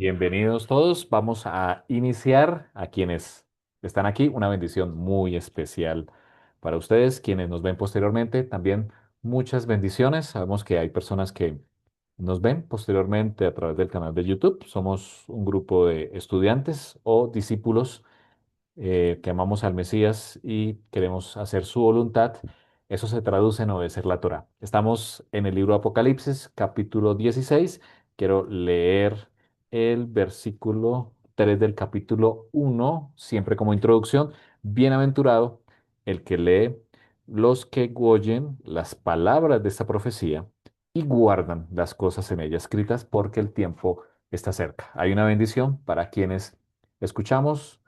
Bienvenidos todos. Vamos a iniciar a quienes están aquí. Una bendición muy especial para ustedes, quienes nos ven posteriormente. También muchas bendiciones. Sabemos que hay personas que nos ven posteriormente a través del canal de YouTube. Somos un grupo de estudiantes o discípulos que amamos al Mesías y queremos hacer su voluntad. Eso se traduce en obedecer la Torá. Estamos en el libro de Apocalipsis, capítulo 16. Quiero leer el versículo 3 del capítulo 1, siempre como introducción. Bienaventurado el que lee los que oyen las palabras de esta profecía y guardan las cosas en ella escritas, porque el tiempo está cerca. Hay una bendición para quienes escuchamos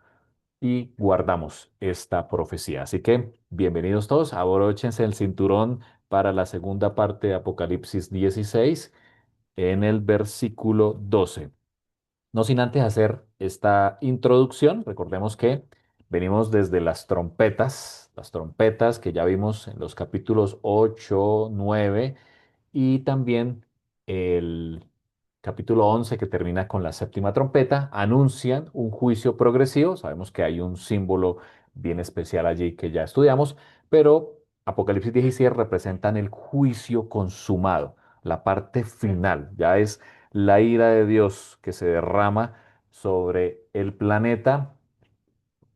y guardamos esta profecía. Así que bienvenidos todos, abróchense el cinturón para la segunda parte de Apocalipsis 16 en el versículo 12. No sin antes hacer esta introducción, recordemos que venimos desde las trompetas que ya vimos en los capítulos 8, 9 y también el capítulo 11 que termina con la séptima trompeta, anuncian un juicio progresivo. Sabemos que hay un símbolo bien especial allí que ya estudiamos, pero Apocalipsis 17 representan el juicio consumado, la parte final, ya es la ira de Dios que se derrama sobre el planeta.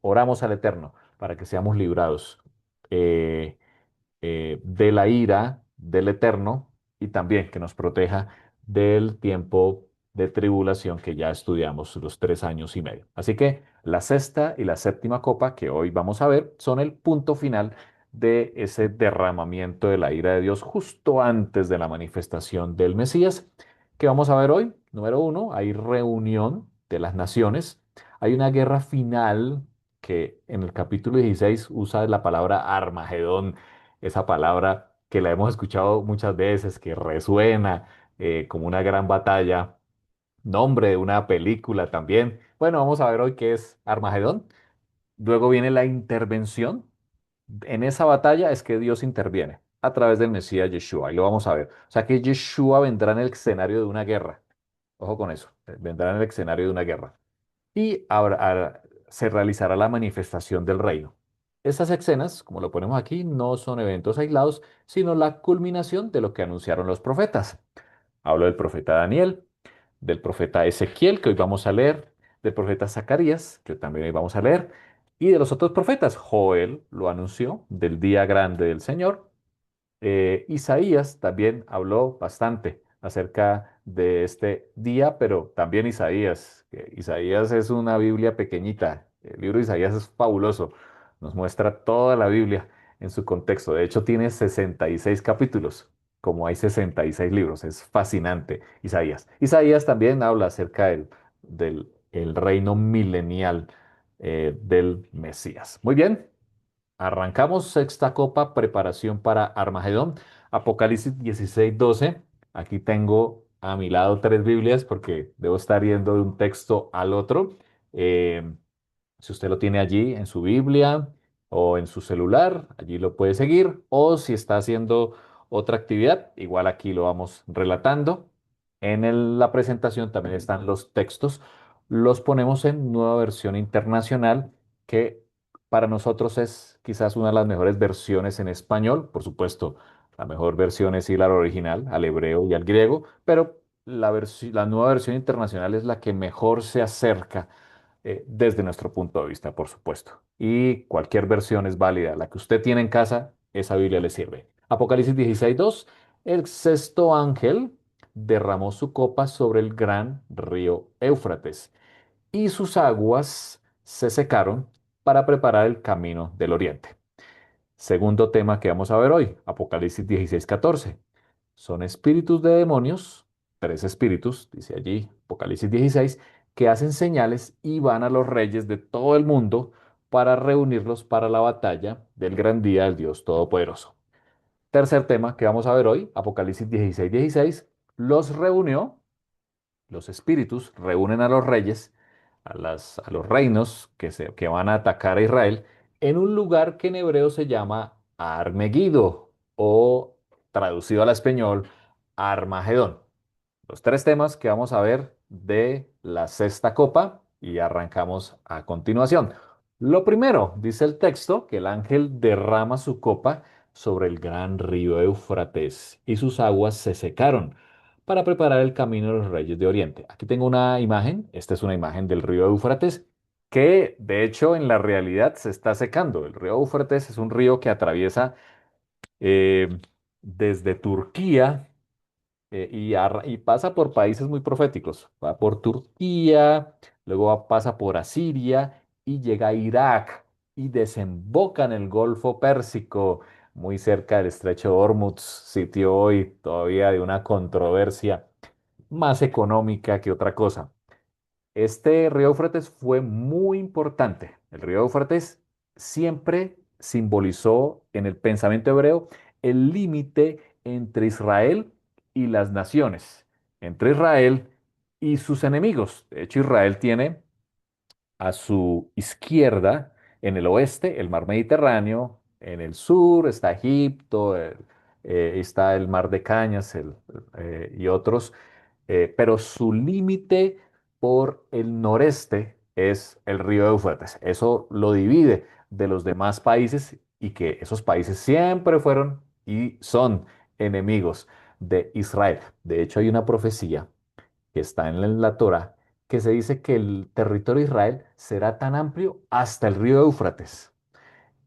Oramos al Eterno para que seamos librados. Eh, de la ira del Eterno y también que nos proteja del tiempo de tribulación que ya estudiamos los 3 años y medio. Así que la sexta y la séptima copa que hoy vamos a ver son el punto final de ese derramamiento de la ira de Dios justo antes de la manifestación del Mesías, que vamos a ver hoy. Número uno, hay reunión de las naciones. Hay una guerra final que en el capítulo 16 usa la palabra Armagedón, esa palabra que la hemos escuchado muchas veces, que resuena como una gran batalla, nombre de una película también. Bueno, vamos a ver hoy qué es Armagedón. Luego viene la intervención. En esa batalla es que Dios interviene a través del Mesías Yeshua, y lo vamos a ver. O sea que Yeshua vendrá en el escenario de una guerra. Ojo con eso, vendrá en el escenario de una guerra y se realizará la manifestación del reino. Estas escenas, como lo ponemos aquí, no son eventos aislados, sino la culminación de lo que anunciaron los profetas. Hablo del profeta Daniel, del profeta Ezequiel, que hoy vamos a leer, del profeta Zacarías, que también hoy vamos a leer, y de los otros profetas. Joel lo anunció del día grande del Señor. Isaías también habló bastante acerca de este día, pero también Isaías, que Isaías es una Biblia pequeñita. El libro de Isaías es fabuloso, nos muestra toda la Biblia en su contexto. De hecho, tiene 66 capítulos, como hay 66 libros. Es fascinante Isaías. Isaías también habla acerca del el reino milenial del Mesías. Muy bien. Arrancamos sexta copa, preparación para Armagedón, Apocalipsis 16:12. Aquí tengo a mi lado tres Biblias porque debo estar yendo de un texto al otro. Eh, si usted lo tiene allí en su Biblia o en su celular, allí lo puede seguir. O si está haciendo otra actividad, igual aquí lo vamos relatando. En la presentación también están los textos. Los ponemos en nueva versión internacional que para nosotros es quizás una de las mejores versiones en español. Por supuesto, la mejor versión es ir al original, al hebreo y al griego, pero la nueva versión internacional es la que mejor se acerca desde nuestro punto de vista, por supuesto. Y cualquier versión es válida. La que usted tiene en casa, esa Biblia le sirve. Apocalipsis 16:2. El sexto ángel derramó su copa sobre el gran río Éufrates y sus aguas se secaron para preparar el camino del oriente. Segundo tema que vamos a ver hoy, Apocalipsis 16:14. Son espíritus de demonios, tres espíritus, dice allí Apocalipsis 16, que hacen señales y van a los reyes de todo el mundo para reunirlos para la batalla del gran día del Dios Todopoderoso. Tercer tema que vamos a ver hoy, Apocalipsis 16:16, los reunió, los espíritus reúnen a los reyes, a los reinos que van a atacar a Israel en un lugar que en hebreo se llama Armegido o traducido al español, Armagedón. los tres temas que vamos a ver de la sexta copa y arrancamos a continuación. Lo primero, dice el texto, que el ángel derrama su copa sobre el gran río Éufrates y sus aguas se secaron para preparar el camino de los reyes de Oriente. Aquí tengo una imagen, esta es una imagen del río Éufrates que de hecho en la realidad se está secando. El río Éufrates es un río que atraviesa eh, desde Turquía y pasa por países muy proféticos. Va por Turquía, luego pasa por Asiria y llega a Irak y desemboca en el Golfo Pérsico, muy cerca del Estrecho de Hormuz, sitio hoy todavía de una controversia más económica que otra cosa. Este río Éufrates fue muy importante. El río Éufrates siempre simbolizó en el pensamiento hebreo el límite entre Israel y las naciones, entre Israel y sus enemigos. De hecho, Israel tiene a su izquierda, en el oeste, el mar Mediterráneo, en el sur está Egipto, está el mar de Cañas y otros, pero su límite por el noreste es el río Éufrates. Eso lo divide de los demás países y que esos países siempre fueron y son enemigos de Israel. De hecho, hay una profecía que está en la Torá, que se dice que el territorio de Israel será tan amplio hasta el río Éufrates.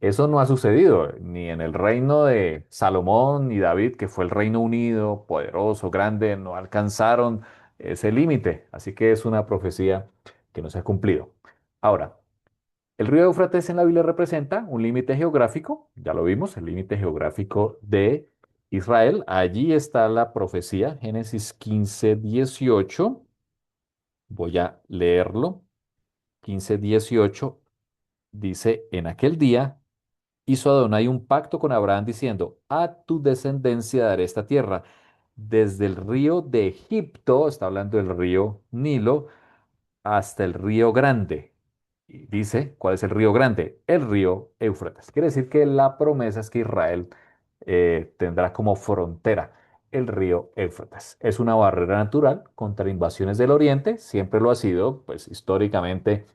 Eso no ha sucedido ni en el reino de Salomón ni David, que fue el reino unido, poderoso, grande, no alcanzaron ese límite. Así que es una profecía que no se ha cumplido. Ahora, el río Éufrates en la Biblia representa un límite geográfico, ya lo vimos, el límite geográfico de Israel. Allí está la profecía, Génesis 15:18. Voy a leerlo. 15:18 dice, en aquel día hizo Adonai un pacto con Abraham diciendo, a tu descendencia daré esta tierra, desde el río de Egipto, está hablando del río Nilo, hasta el río Grande. Y dice, ¿cuál es el río Grande? El río Éufrates. Quiere decir que la promesa es que Israel tendrá como frontera el río Éufrates. Es una barrera natural contra invasiones del Oriente, siempre lo ha sido, pues históricamente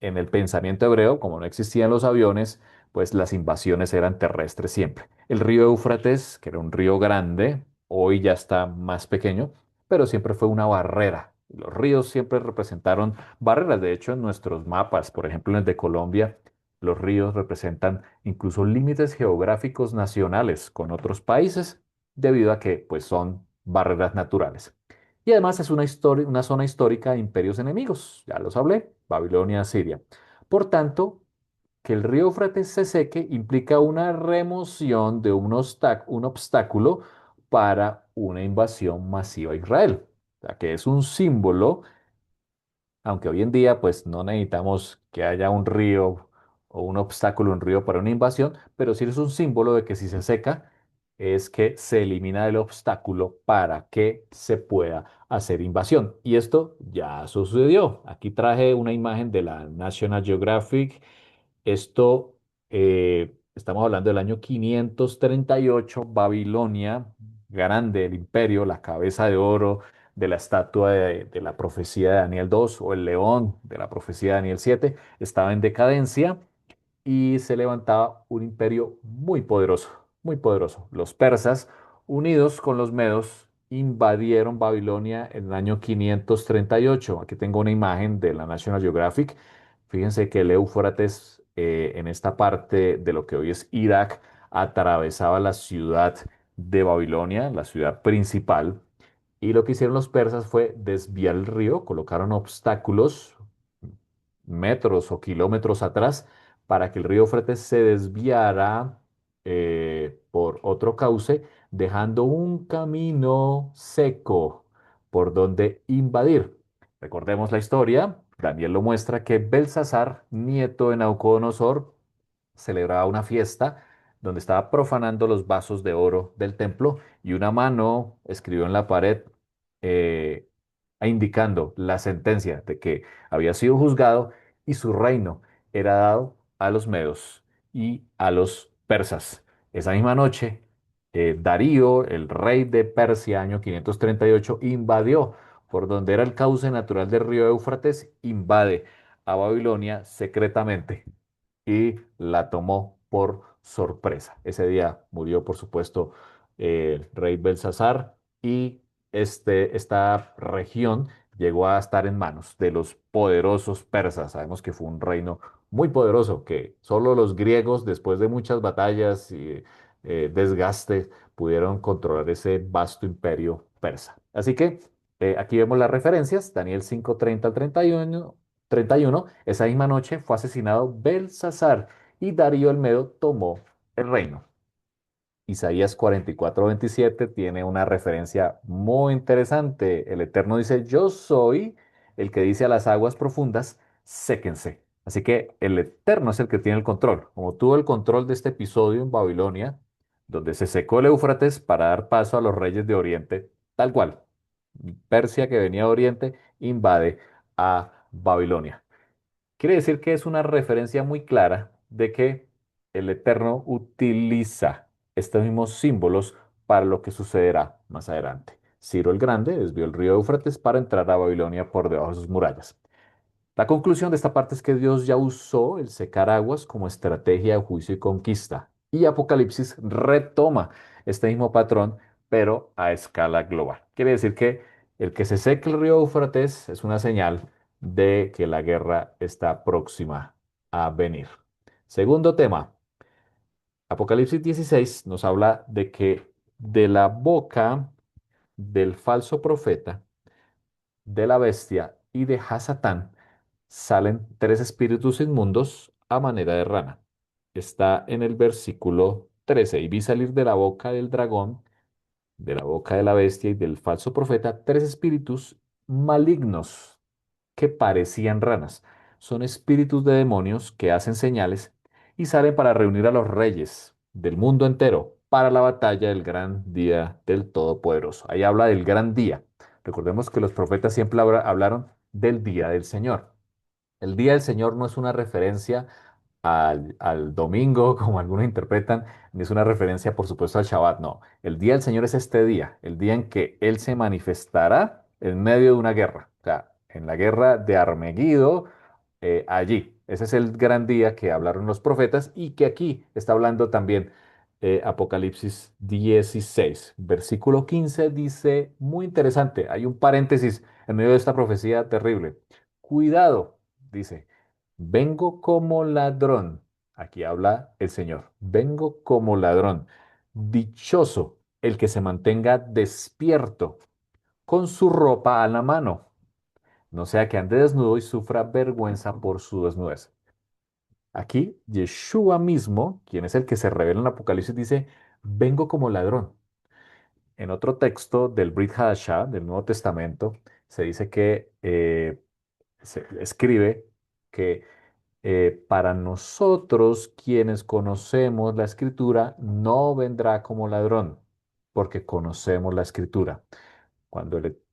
en el pensamiento hebreo, como no existían los aviones, pues las invasiones eran terrestres siempre. El río Éufrates, que era un río grande, hoy ya está más pequeño, pero siempre fue una barrera. Los ríos siempre representaron barreras. De hecho, en nuestros mapas, por ejemplo, en el de Colombia, los ríos representan incluso límites geográficos nacionales con otros países debido a que pues, son barreras naturales. Y además es una zona histórica de imperios enemigos, ya los hablé, Babilonia, Siria. Por tanto, que el río Éufrates se seque implica una remoción de un obstáculo para una invasión masiva a Israel. O sea, que es un símbolo, aunque hoy en día pues no necesitamos que haya un río o un obstáculo, un río para una invasión, pero sí es un símbolo de que si se seca es que se elimina el obstáculo para que se pueda hacer invasión. Y esto ya sucedió. Aquí traje una imagen de la National Geographic. Esto, estamos hablando del año 538, Babilonia, grande, el imperio, la cabeza de oro de la estatua de la profecía de Daniel 2 o el león de la profecía de Daniel 7, estaba en decadencia y se levantaba un imperio muy poderoso, muy poderoso. Los persas, unidos con los medos, invadieron Babilonia en el año 538. Aquí tengo una imagen de la National Geographic. Fíjense que el Éufrates, en esta parte de lo que hoy es Irak, atravesaba la ciudad de Babilonia, la ciudad principal. Y lo que hicieron los persas fue desviar el río, colocaron obstáculos metros o kilómetros atrás para que el río Éufrates se desviara por otro cauce, dejando un camino seco por donde invadir. Recordemos la historia, Daniel lo muestra que Belsasar, nieto de Nabucodonosor, celebraba una fiesta donde estaba profanando los vasos de oro del templo y una mano escribió en la pared eh, indicando la sentencia de que había sido juzgado y su reino era dado a los medos y a los persas. Esa misma noche, Darío, el rey de Persia, año 538, invadió por donde era el cauce natural del río Éufrates, invade a Babilonia secretamente y la tomó por sorpresa. Ese día murió, por supuesto, el rey Belsasar y esta región llegó a estar en manos de los poderosos persas. Sabemos que fue un reino muy poderoso que solo los griegos, después de muchas batallas y desgaste, pudieron controlar ese vasto imperio persa. Así que aquí vemos las referencias, Daniel 5:30 al 31. Esa misma noche fue asesinado Belsasar y Darío el Medo tomó el reino. Isaías 44:27 tiene una referencia muy interesante. El Eterno dice, yo soy el que dice a las aguas profundas, séquense. Así que el Eterno es el que tiene el control. Como tuvo el control de este episodio en Babilonia, donde se secó el Éufrates para dar paso a los reyes de Oriente, tal cual. Persia que venía de Oriente invade a Babilonia. Quiere decir que es una referencia muy clara de que el Eterno utiliza estos mismos símbolos para lo que sucederá más adelante. Ciro el Grande desvió el río Éufrates para entrar a Babilonia por debajo de sus murallas. La conclusión de esta parte es que Dios ya usó el secar aguas como estrategia de juicio y conquista. Y Apocalipsis retoma este mismo patrón, pero a escala global. Quiere decir que el que se seque el río Éufrates es una señal de que la guerra está próxima a venir. Segundo tema, Apocalipsis 16 nos habla de que de la boca del falso profeta, de la bestia y de Hasatán salen tres espíritus inmundos a manera de rana. Está en el versículo 13. Y vi salir de la boca del dragón, de la boca de la bestia y del falso profeta, tres espíritus malignos que parecían ranas. Son espíritus de demonios que hacen señales y salen para reunir a los reyes del mundo entero para la batalla del gran día del Todopoderoso. Ahí habla del gran día. Recordemos que los profetas siempre hablaron del día del Señor. El día del Señor no es una referencia al domingo, como algunos interpretan, ni es una referencia, por supuesto, al Shabbat. No, el día del Señor es este día, el día en que Él se manifestará en medio de una guerra. O sea, en la guerra de Armegido, allí. Ese es el gran día que hablaron los profetas y que aquí está hablando también Apocalipsis 16. Versículo 15 dice, muy interesante, hay un paréntesis en medio de esta profecía terrible. Cuidado, dice, vengo como ladrón. Aquí habla el Señor. Vengo como ladrón. Dichoso el que se mantenga despierto con su ropa a la mano, no sea que ande desnudo y sufra vergüenza por su desnudez. Aquí, Yeshua mismo, quien es el que se revela en Apocalipsis, dice, vengo como ladrón. En otro texto del Brit Hadashah, del Nuevo Testamento, se dice que se escribe que para nosotros, quienes conocemos la Escritura, no vendrá como ladrón, porque conocemos la Escritura.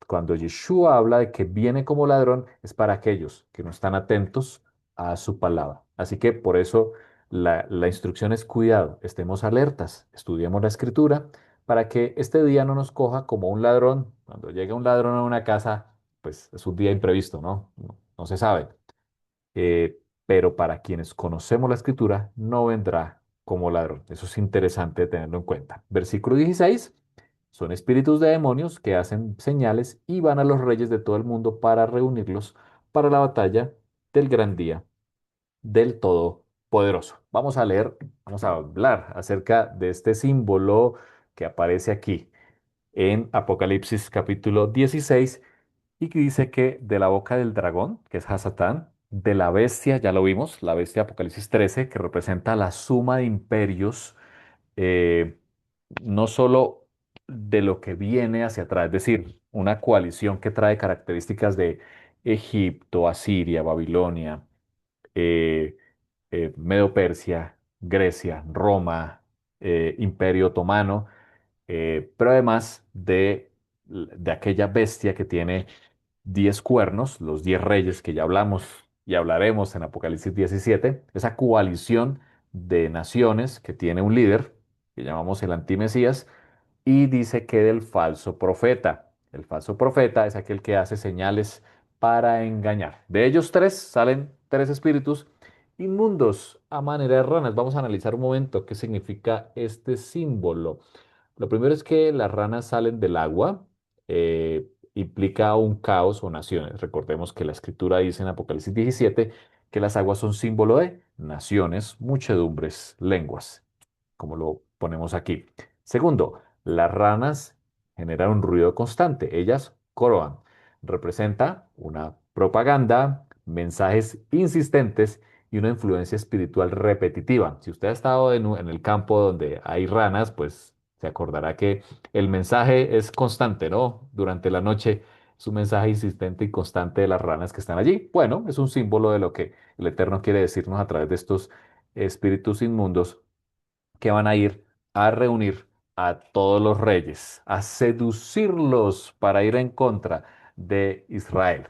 Cuando Yeshua habla de que viene como ladrón, es para aquellos que no están atentos a su palabra. Así que por eso la instrucción es cuidado, estemos alertas, estudiemos la Escritura para que este día no nos coja como un ladrón. Cuando llega un ladrón a una casa, pues es un día imprevisto, ¿no? No se sabe. Pero para quienes conocemos la escritura, no vendrá como ladrón. Eso es interesante tenerlo en cuenta. Versículo 16. Son espíritus de demonios que hacen señales y van a los reyes de todo el mundo para reunirlos para la batalla del gran día del Todopoderoso. Vamos a leer, vamos a hablar acerca de este símbolo que aparece aquí en Apocalipsis capítulo 16 y que dice que de la boca del dragón, que es Hasatán, de la bestia, ya lo vimos, la bestia Apocalipsis 13, que representa la suma de imperios, eh, no solo de lo que viene hacia atrás, es decir, una coalición que trae características de Egipto, Asiria, Babilonia, eh, Medo-Persia, Grecia, Roma, Imperio Otomano, pero además de aquella bestia que tiene 10 cuernos, los 10 reyes que ya hablamos y hablaremos en Apocalipsis 17, esa coalición de naciones que tiene un líder. que llamamos el antimesías, y dice que del falso profeta. El falso profeta es aquel que hace señales para engañar. De ellos tres salen tres espíritus inmundos a manera de ranas. Vamos a analizar un momento qué significa este símbolo. Lo primero es que las ranas salen del agua, implica un caos o naciones. Recordemos que la escritura dice en Apocalipsis 17 que las aguas son símbolo de naciones, muchedumbres, lenguas, como lo ponemos aquí. Segundo, las ranas generan un ruido constante. Ellas croan. Representa una propaganda, mensajes insistentes y una influencia espiritual repetitiva. Si usted ha estado en el campo donde hay ranas, pues se acordará que el mensaje es constante, ¿no? Durante la noche es un mensaje insistente y constante de las ranas que están allí. Bueno, es un símbolo de lo que el Eterno quiere decirnos a través de estos espíritus inmundos que van a ir a reunir a todos los reyes, a seducirlos para ir en contra de Israel.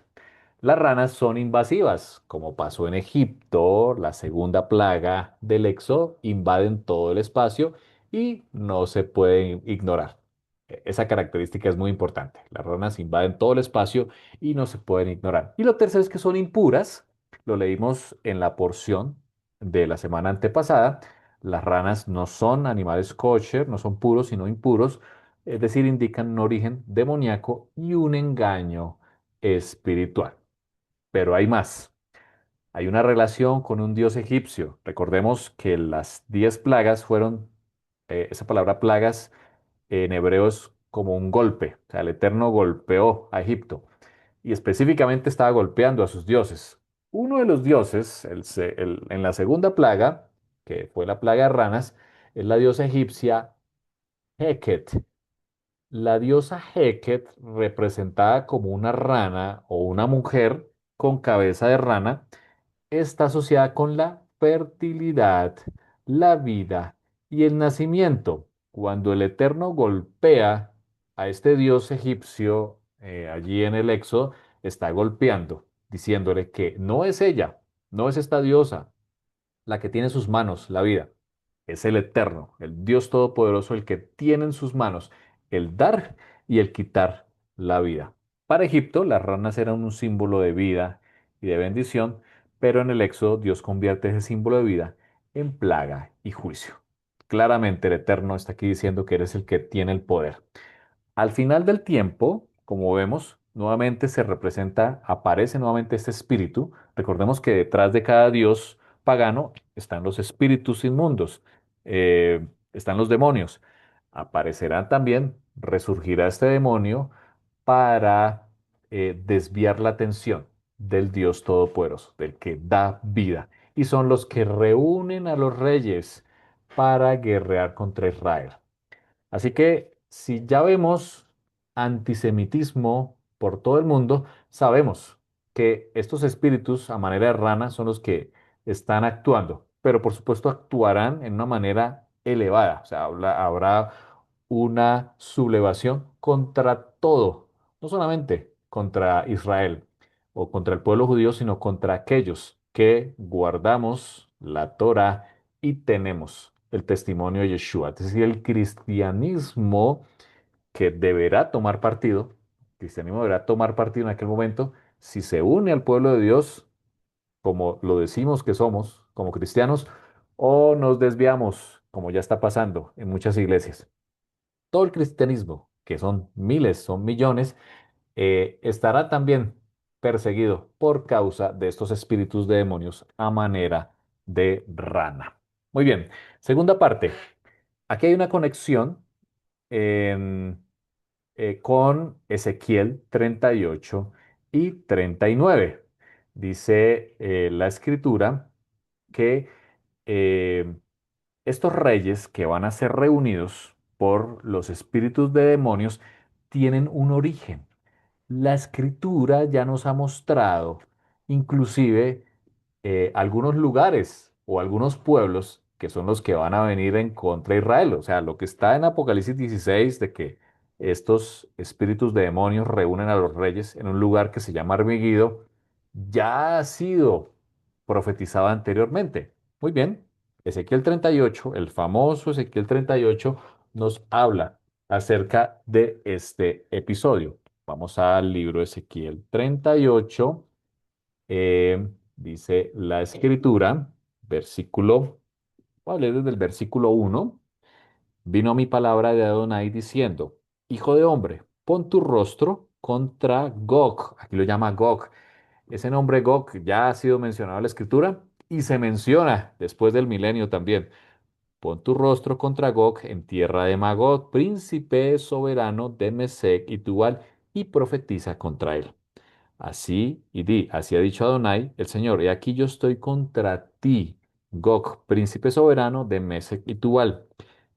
Las ranas son invasivas, como pasó en Egipto, la segunda plaga del Éxodo, invaden todo el espacio y no se pueden ignorar. Esa característica es muy importante. Las ranas invaden todo el espacio y no se pueden ignorar. Y lo tercero es que son impuras. Lo leímos en la porción de la semana antepasada. Las ranas no son animales kosher, no son puros, sino impuros, es decir, indican un origen demoníaco y un engaño espiritual. Pero hay más. Hay una relación con un dios egipcio. Recordemos que las 10 plagas fueron, esa palabra plagas en hebreo es como un golpe. O sea, el Eterno golpeó a Egipto y específicamente estaba golpeando a sus dioses. Uno de los dioses, en la segunda plaga, que fue la plaga de ranas, es la diosa egipcia Heket. La diosa Heket, representada como una rana o una mujer con cabeza de rana, está asociada con la fertilidad, la vida y el nacimiento. Cuando el Eterno golpea a este dios egipcio allí en el Éxodo, está golpeando, diciéndole que no es ella, no es esta diosa la que tiene en sus manos la vida. Es el Eterno, el Dios Todopoderoso, el que tiene en sus manos el dar y el quitar la vida. Para Egipto, las ranas eran un símbolo de vida y de bendición, pero en el Éxodo Dios convierte ese símbolo de vida en plaga y juicio. Claramente el Eterno está aquí diciendo que eres el que tiene el poder. Al final del tiempo, como vemos, nuevamente se representa, aparece nuevamente este espíritu. Recordemos que detrás de cada dios pagano están los espíritus inmundos, están los demonios. Aparecerá también, resurgirá este demonio para desviar la atención del Dios Todopoderoso, del que da vida. Y son los que reúnen a los reyes para guerrear contra Israel. Así que si ya vemos antisemitismo por todo el mundo, sabemos que estos espíritus a manera de rana son los que están actuando, pero por supuesto actuarán en una manera elevada, o sea, habrá una sublevación contra todo, no solamente contra Israel o contra el pueblo judío, sino contra aquellos que guardamos la Torah y tenemos el testimonio de Yeshua. Es decir, el cristianismo que deberá tomar partido, el cristianismo deberá tomar partido en aquel momento si se une al pueblo de Dios, como lo decimos que somos, como cristianos, o nos desviamos, como ya está pasando en muchas iglesias. Todo el cristianismo, que son miles, son millones, estará también perseguido por causa de estos espíritus de demonios a manera de rana. Muy bien, segunda parte. Aquí hay una conexión en, con Ezequiel 38 y 39. Dice la escritura que eh, estos reyes que van a ser reunidos por los espíritus de demonios tienen un origen. La escritura ya nos ha mostrado inclusive algunos lugares o algunos pueblos que son los que van a venir en contra de Israel. O sea, lo que está en Apocalipsis 16 de que estos espíritus de demonios reúnen a los reyes en un lugar que se llama Armigido, ya ha sido profetizado anteriormente. Muy bien. Ezequiel 38, el famoso Ezequiel 38, nos habla acerca de este episodio. Vamos al libro de Ezequiel 38. Dice la escritura, versículo, voy a leer desde el versículo 1. Vino mi palabra de Adonai diciendo, Hijo de hombre, pon tu rostro contra Gog. Aquí lo llama Gog. Ese nombre Gog ya ha sido mencionado en la escritura y se menciona después del milenio también. Pon tu rostro contra Gog en tierra de Magog, príncipe soberano de Mesec y Tubal, y profetiza contra él. Así y di, así ha dicho Adonai, el Señor, he aquí yo estoy contra ti, Gog, príncipe soberano de Mesec y Tubal.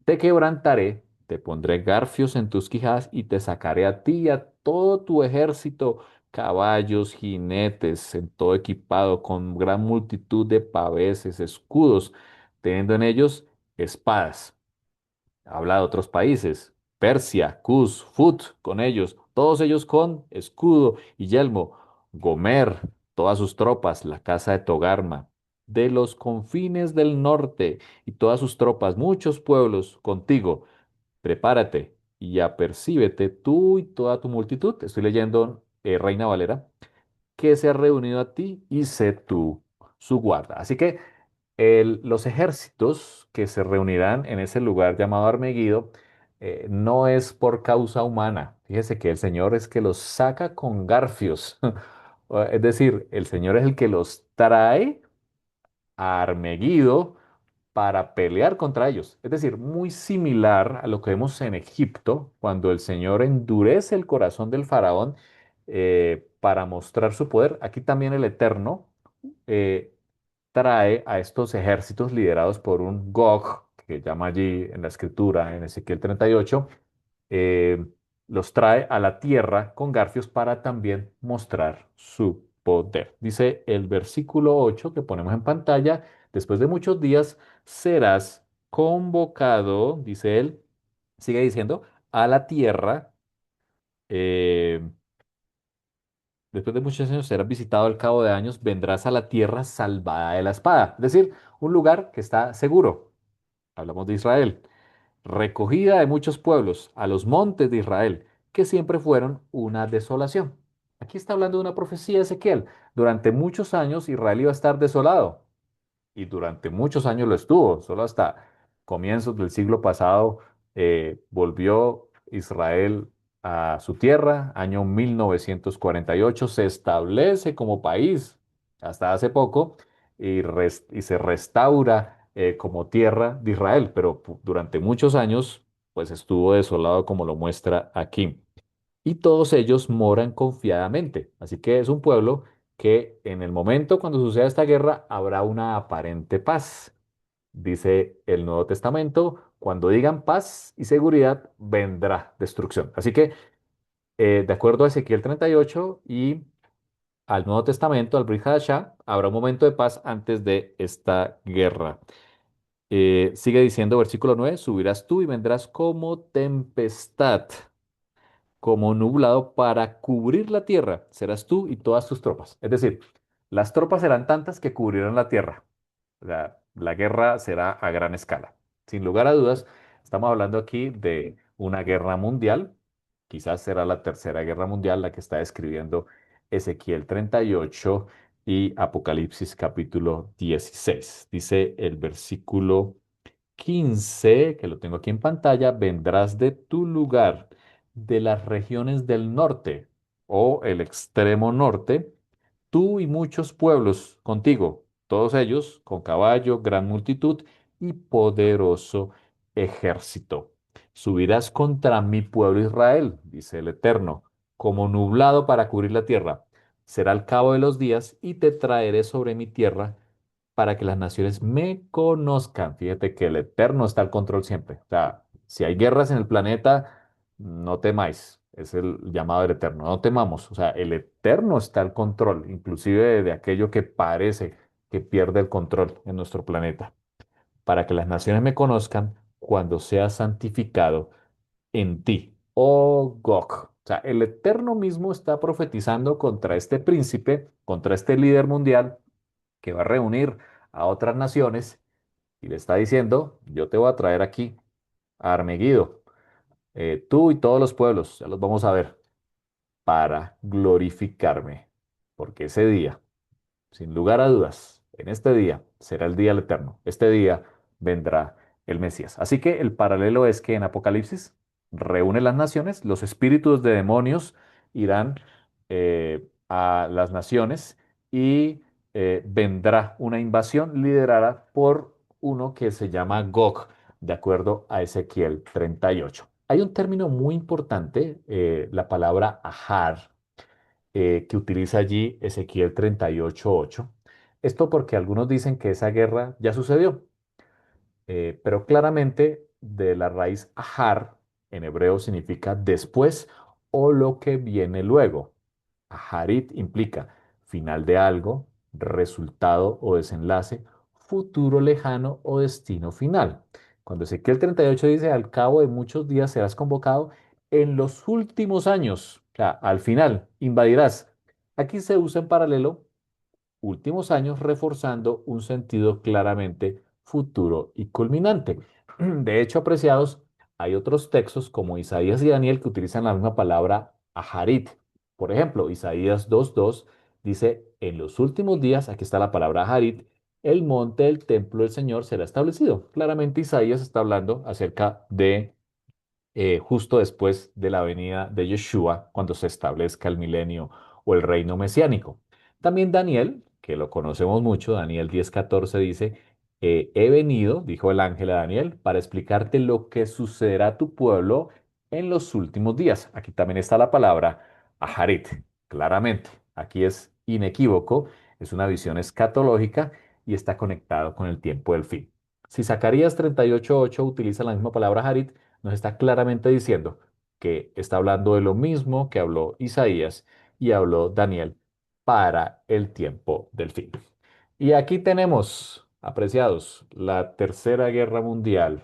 Te quebrantaré, te pondré garfios en tus quijadas y te sacaré a ti y a todo tu ejército, caballos, jinetes, en todo equipado, con gran multitud de paveses, escudos, teniendo en ellos espadas. Habla de otros países, Persia, Cus, Fut, con ellos, todos ellos con escudo y yelmo, Gomer, todas sus tropas, la casa de Togarma, de los confines del norte y todas sus tropas, muchos pueblos contigo, prepárate y apercíbete tú y toda tu multitud. Estoy leyendo Reina Valera, que se ha reunido a ti y sé tú su guarda. Así que los ejércitos que se reunirán en ese lugar llamado Armegido no es por causa humana. Fíjese que el Señor es que los saca con garfios. Es decir, el Señor es el que los trae a Armegido para pelear contra ellos. Es decir, muy similar a lo que vemos en Egipto, cuando el Señor endurece el corazón del faraón para mostrar su poder. Aquí también el Eterno eh, trae a estos ejércitos liderados por un Gog, que llama allí en la escritura, en Ezequiel 38, eh, los trae a la tierra con garfios para también mostrar su poder. Dice el versículo 8 que ponemos en pantalla, después de muchos días serás convocado, dice él, sigue diciendo, a la tierra. eh, Después de muchos años serás visitado al cabo de años, vendrás a la tierra salvada de la espada, es decir, un lugar que está seguro. Hablamos de Israel, recogida de muchos pueblos, a los montes de Israel, que siempre fueron una desolación. Aquí está hablando de una profecía de Ezequiel. Durante muchos años Israel iba a estar desolado y durante muchos años lo estuvo, solo hasta comienzos del siglo pasado volvió Israel a su tierra, año 1948, se establece como país hasta hace poco y se restaura como tierra de Israel, pero durante muchos años pues estuvo desolado como lo muestra aquí y todos ellos moran confiadamente. Así que es un pueblo que en el momento cuando suceda esta guerra habrá una aparente paz. Dice el Nuevo Testamento, cuando digan paz y seguridad, vendrá destrucción. Así que, de acuerdo a Ezequiel 38 y al Nuevo Testamento, al Brit Hadashah, habrá un momento de paz antes de esta guerra. Sigue diciendo versículo 9, subirás tú y vendrás como tempestad, como nublado para cubrir la tierra, serás tú y todas tus tropas. Es decir, las tropas serán tantas que cubrirán la tierra. La guerra será a gran escala. Sin lugar a dudas, estamos hablando aquí de una guerra mundial. Quizás será la tercera guerra mundial la que está describiendo Ezequiel 38 y Apocalipsis capítulo 16. Dice el versículo 15, que lo tengo aquí en pantalla, vendrás de tu lugar, de las regiones del norte o el extremo norte, tú y muchos pueblos contigo, todos ellos con caballo, gran multitud y poderoso ejército. Subirás contra mi pueblo Israel, dice el Eterno, como nublado para cubrir la tierra. Será al cabo de los días y te traeré sobre mi tierra para que las naciones me conozcan. Fíjate que el Eterno está al control siempre. O sea, si hay guerras en el planeta, no temáis. Es el llamado del Eterno. No temamos. O sea, el Eterno está al control, inclusive de aquello que parece que pierde el control en nuestro planeta. Para que las naciones me conozcan cuando sea santificado en ti, oh Gog. O sea, el Eterno mismo está profetizando contra este príncipe, contra este líder mundial que va a reunir a otras naciones y le está diciendo, yo te voy a traer aquí a Armegido, tú y todos los pueblos, ya los vamos a ver, para glorificarme, porque ese día sin lugar a dudas, en este día será el día del eterno. Este día vendrá el Mesías. Así que el paralelo es que en Apocalipsis reúne las naciones, los espíritus de demonios irán a las naciones y vendrá una invasión liderada por uno que se llama Gog, de acuerdo a Ezequiel 38. Hay un término muy importante, la palabra ahar, que utiliza allí Ezequiel 38:8. Esto porque algunos dicen que esa guerra ya sucedió, pero claramente de la raíz ahar en hebreo significa después o lo que viene luego. Aharit implica final de algo, resultado o desenlace, futuro lejano o destino final. Cuando Ezequiel 38 dice, al cabo de muchos días serás convocado en los últimos años, o sea, al final invadirás. Aquí se usa en paralelo últimos años, reforzando un sentido claramente futuro y culminante. De hecho, apreciados, hay otros textos como Isaías y Daniel que utilizan la misma palabra aharit. Por ejemplo, Isaías 2:2 dice, en los últimos días, aquí está la palabra aharit, el monte del templo del Señor será establecido. Claramente Isaías está hablando acerca de justo después de la venida de Yeshua, cuando se establezca el milenio o el reino mesiánico. También Daniel, que lo conocemos mucho, Daniel 10:14 dice, he venido, dijo el ángel a Daniel, para explicarte lo que sucederá a tu pueblo en los últimos días. Aquí también está la palabra aharit, claramente. Aquí es inequívoco, es una visión escatológica y está conectado con el tiempo del fin. Si Zacarías 38:8 utiliza la misma palabra aharit, nos está claramente diciendo que está hablando de lo mismo que habló Isaías y habló Daniel para el tiempo del fin. Y aquí tenemos, apreciados, la Tercera Guerra Mundial,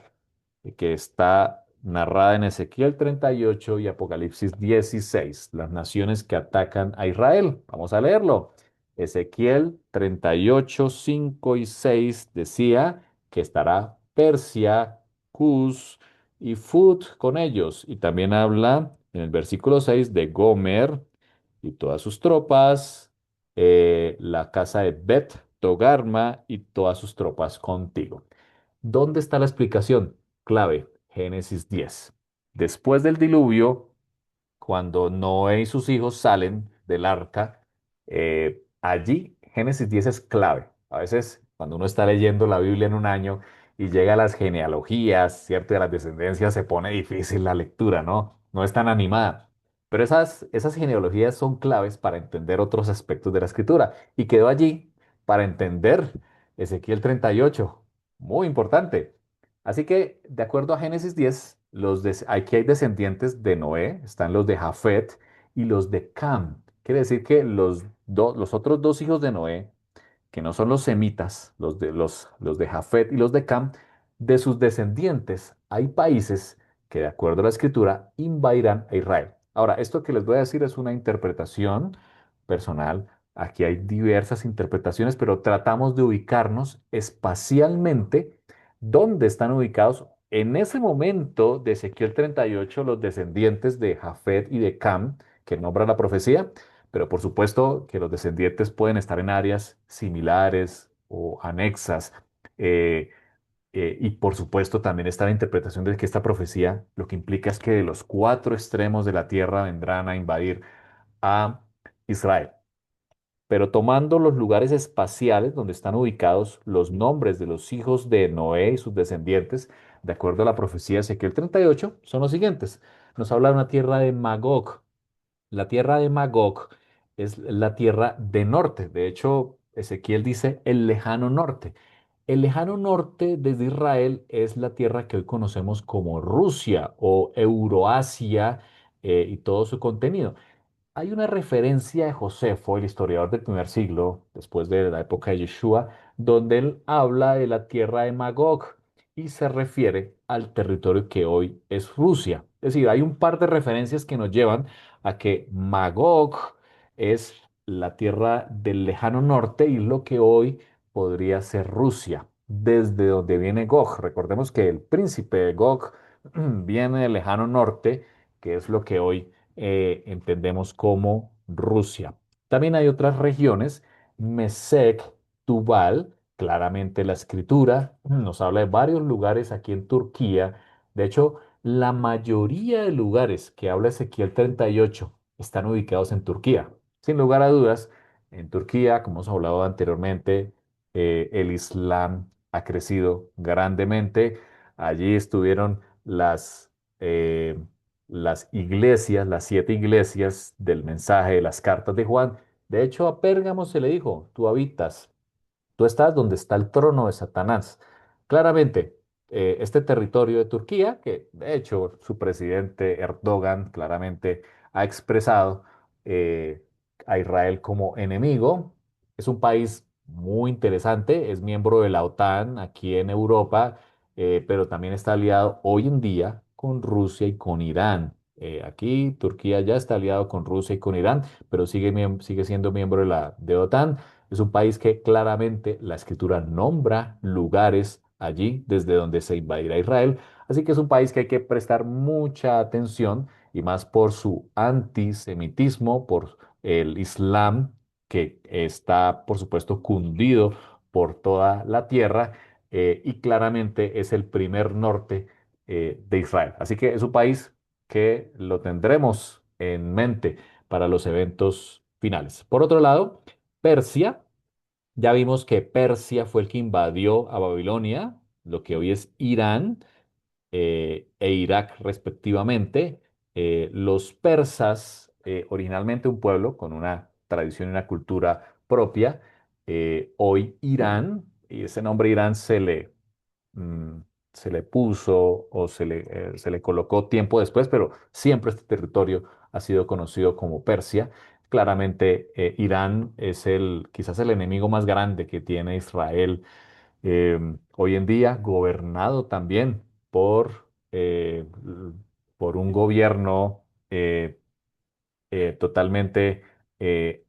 que está narrada en Ezequiel 38 y Apocalipsis 16, las naciones que atacan a Israel. Vamos a leerlo. Ezequiel 38, 5 y 6 decía que estará Persia, Cus y Fut con ellos. Y también habla en el versículo 6 de Gomer y todas sus tropas, la casa de Bet Togarma y todas sus tropas contigo. ¿Dónde está la explicación? Clave, Génesis 10. Después del diluvio, cuando Noé y sus hijos salen del arca, allí Génesis 10 es clave. A veces, cuando uno está leyendo la Biblia en un año y llega a las genealogías, ¿cierto? Y a las descendencias, se pone difícil la lectura, ¿no? No es tan animada. Pero esas genealogías son claves para entender otros aspectos de la escritura. Y quedó allí para entender Ezequiel 38. Muy importante. Así que, de acuerdo a Génesis 10, aquí hay descendientes de Noé, están los de Jafet y los de Cam. Quiere decir que los otros dos hijos de Noé, que no son los semitas, los de Jafet y los de Cam, de sus descendientes hay países que, de acuerdo a la escritura, invadirán a Israel. Ahora, esto que les voy a decir es una interpretación personal. Aquí hay diversas interpretaciones, pero tratamos de ubicarnos espacialmente dónde están ubicados en ese momento de Ezequiel 38 los descendientes de Jafet y de Cam, que nombra la profecía, pero por supuesto que los descendientes pueden estar en áreas similares o anexas. eh, y por supuesto también está la interpretación de que esta profecía lo que implica es que de los cuatro extremos de la tierra vendrán a invadir a Israel. Pero tomando los lugares espaciales donde están ubicados los nombres de los hijos de Noé y sus descendientes, de acuerdo a la profecía de Ezequiel 38, son los siguientes. Nos habla de una tierra de Magog. La tierra de Magog es la tierra de norte. De hecho, Ezequiel dice el lejano norte. El lejano norte desde Israel es la tierra que hoy conocemos como Rusia o Euroasia, y todo su contenido. Hay una referencia de Josefo, el historiador del primer siglo, después de la época de Yeshua, donde él habla de la tierra de Magog y se refiere al territorio que hoy es Rusia. Es decir, hay un par de referencias que nos llevan a que Magog es la tierra del lejano norte y lo que hoy podría ser Rusia. desde donde viene Gog. Recordemos que el príncipe de Gog viene del lejano norte, que es lo que hoy entendemos como Rusia. También hay otras regiones, Mesec, Tubal, claramente la escritura nos habla de varios lugares aquí en Turquía. De hecho, la mayoría de lugares que habla Ezequiel 38 están ubicados en Turquía. Sin lugar a dudas, en Turquía, como hemos hablado anteriormente, el Islam ha crecido grandemente. Allí estuvieron eh, las iglesias, las 7 iglesias del mensaje de las cartas de Juan. De hecho, a Pérgamo se le dijo, tú estás donde está el trono de Satanás. Claramente, este territorio de Turquía, que de hecho su presidente Erdogan claramente ha expresado eh, a Israel como enemigo, es un país muy interesante, es miembro de la OTAN aquí en Europa, pero también está aliado hoy en día con Rusia y con Irán. Aquí Turquía ya está aliado con Rusia y con Irán, pero sigue siendo miembro de OTAN. Es un país que claramente la escritura nombra lugares allí desde donde se invadirá Israel. Así que es un país que hay que prestar mucha atención y más por su antisemitismo, por el Islam que está, por supuesto, cundido por toda la tierra y claramente es el primer norte de Israel. Así que es un país que lo tendremos en mente para los eventos finales. Por otro lado, Persia, ya vimos que Persia fue el que invadió a Babilonia, lo que hoy es Irán e Irak respectivamente. Los persas, originalmente un pueblo con una tradición y una cultura propia, hoy Irán, y ese nombre Irán mm, se le puso o se le colocó tiempo después, pero siempre este territorio ha sido conocido como Persia. Claramente, Irán es quizás el enemigo más grande que tiene Israel hoy en día, gobernado también por un gobierno totalmente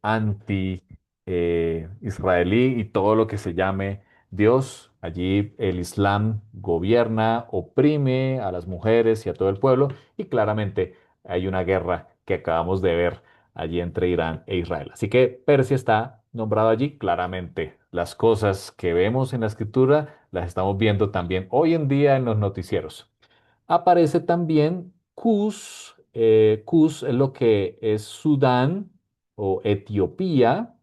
anti israelí y todo lo que se llame Dios. Allí el Islam gobierna, oprime a las mujeres y a todo el pueblo y claramente hay una guerra que acabamos de ver allí entre Irán e Israel. Así que Persia está nombrado allí claramente. Las cosas que vemos en la escritura las estamos viendo también hoy en día en los noticieros. Aparece también Cus. Cus es lo que es Sudán o Etiopía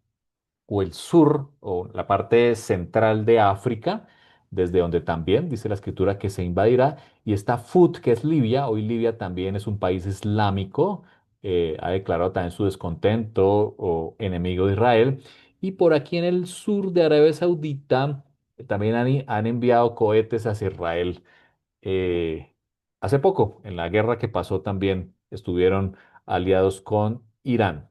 o el sur o la parte central de África, desde donde también dice la escritura que se invadirá. Y está Fut, que es Libia. Hoy Libia también es un país islámico. Ha declarado también su descontento o enemigo de Israel. Y por aquí en el sur de Arabia Saudita también han enviado cohetes hacia Israel. Eh, Hace poco, en la guerra que pasó también, estuvieron aliados con Irán.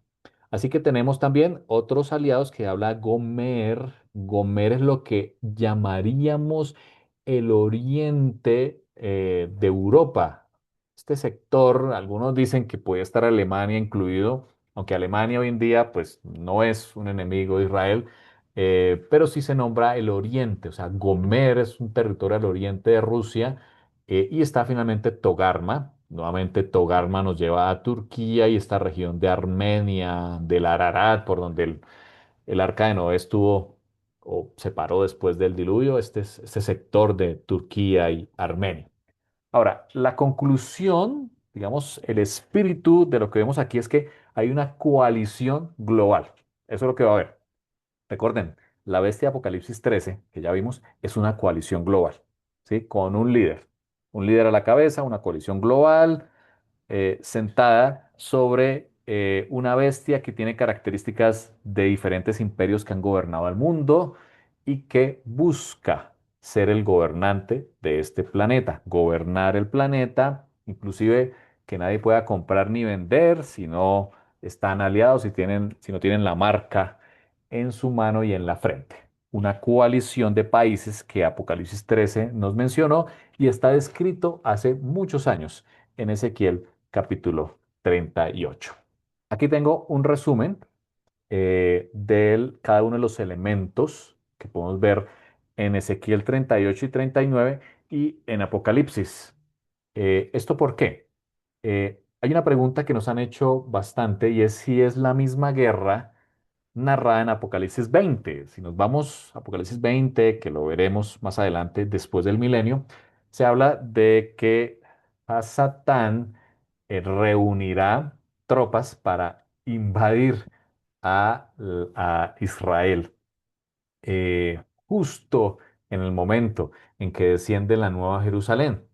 Así que tenemos también otros aliados que habla Gomer. Gomer es lo que llamaríamos el oriente de Europa. Este sector, algunos dicen que puede estar Alemania incluido, aunque Alemania hoy en día pues no es un enemigo de Israel, pero sí se nombra el oriente. O sea, Gomer es un territorio al oriente de Rusia y está finalmente Togarma. Nuevamente Togarma nos lleva a Turquía y esta región de Armenia, del Ararat, por donde el Arca de Noé estuvo o se paró después del diluvio, este sector de Turquía y Armenia. Ahora, la conclusión, digamos, el espíritu de lo que vemos aquí es que hay una coalición global. Eso es lo que va a haber. Recuerden, la bestia de Apocalipsis 13, que ya vimos, es una coalición global, ¿sí? Con un líder. Un líder a la cabeza, una coalición global sentada sobre una bestia que tiene características de diferentes imperios que han gobernado el mundo y que busca ser el gobernante de este planeta, gobernar el planeta, inclusive que nadie pueda comprar ni vender si no están aliados, si no tienen la marca en su mano y en la frente. Una coalición de países que Apocalipsis 13 nos mencionó y está descrito hace muchos años en Ezequiel capítulo 38. Aquí tengo un resumen de cada uno de los elementos que podemos ver en Ezequiel 38 y 39 y en Apocalipsis. ¿Esto por qué? Hay una pregunta que nos han hecho bastante y es si es la misma guerra narrada en Apocalipsis 20. Si nos vamos a Apocalipsis 20, que lo veremos más adelante después del milenio, se habla de que a Satán reunirá tropas para invadir a Israel justo en el momento en que desciende la Nueva Jerusalén.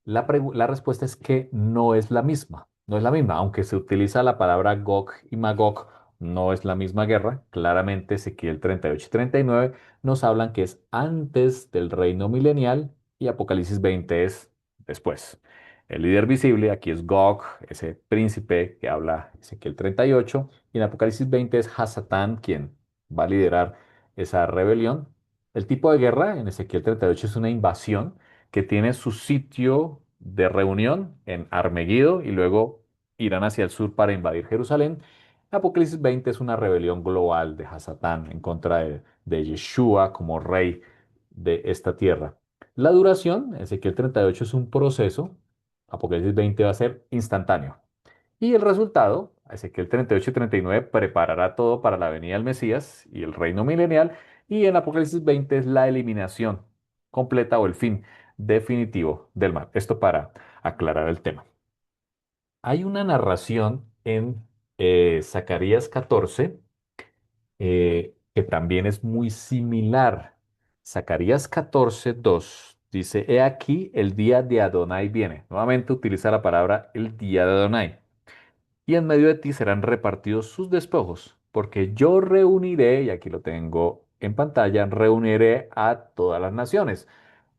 La respuesta es que no es la misma, no es la misma, aunque se utiliza la palabra Gog y Magog, no es la misma guerra. Claramente Ezequiel 38 y 39 nos hablan que es antes del reino milenial y Apocalipsis 20 es después. El líder visible aquí es Gog, ese príncipe que habla Ezequiel 38, y en Apocalipsis 20 es Hasatán quien va a liderar esa rebelión. El tipo de guerra en Ezequiel 38 es una invasión que tiene su sitio de reunión en Armegido y luego irán hacia el sur para invadir Jerusalén. Apocalipsis 20 es una rebelión global de Hasatán en contra de Yeshua como rey de esta tierra. La duración, Ezequiel 38 es un proceso, Apocalipsis 20 va a ser instantáneo. Y el resultado, Ezequiel 38 y 39 preparará todo para la venida del Mesías y el reino milenial, y en Apocalipsis 20 es la eliminación completa o el fin definitivo del mal. Esto para aclarar el tema. Hay una narración en Zacarías 14 que también es muy similar. Zacarías 14:2 dice, He aquí el día de Adonai viene. Nuevamente utiliza la palabra el día de Adonai y en medio de ti serán repartidos sus despojos, porque yo reuniré, y aquí lo tengo en pantalla, reuniré a todas las naciones.